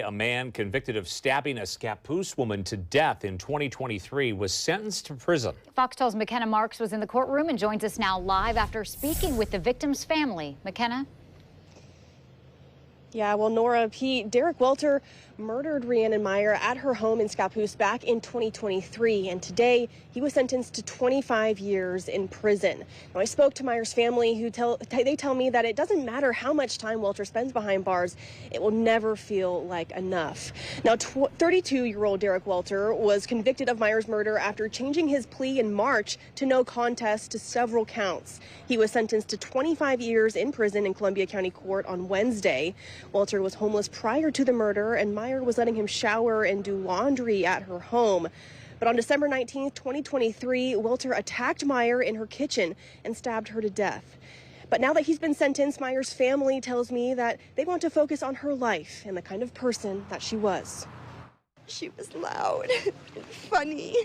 A man convicted of stabbing a Scappoose woman to death in 2023 was sentenced to prison. Fox 12's McKenna Marks was in the courtroom and joins us now live after speaking with the victim's family. McKenna? Yeah, well, Nora, Derek Welter murdered Rhiannon Meyer at her home in Scappoose back in 2023, and today he was sentenced to 25 years in prison. Now, I spoke to Meyer's family, who tell me that it doesn't matter how much time Welter spends behind bars, it will never feel like enough. Now, 32-year-old Derek Welter was convicted of Meyer's murder after changing his plea in March to no contest to several counts. He was sentenced to 25 years in prison in Columbia County Court on Wednesday. Welter was homeless prior to the murder, and Meyer was letting him shower and do laundry at her home. But on December 19th, 2023, Welter attacked Meyer in her kitchen and stabbed her to death. But now that he's been sentenced, Meyer's family tells me that they want to focus on her life and the kind of person that she was. She was loud and funny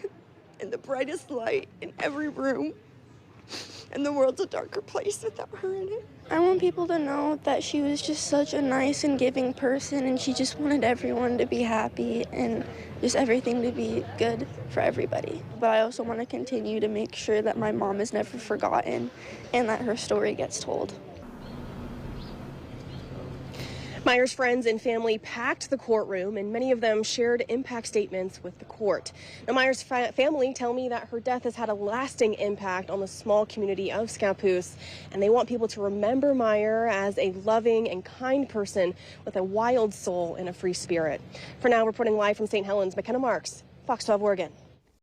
and the brightest light in every room. And the world's a darker place without her in it. I want people to know that she was just such a nice and giving person, and she just wanted everyone to be happy and just everything to be good for everybody. But I also want to continue to make sure that my mom is never forgotten and that her story gets told. Meyer's friends and family packed the courtroom, and many of them shared impact statements with the court. Now, Meyer's family tell me that her death has had a lasting impact on the small community of Scappoose, and they want people to remember Meyer as a loving and kind person with a wild soul and a free spirit. For now, reporting live from St. Helens, McKenna Marks, Fox 12 Oregon.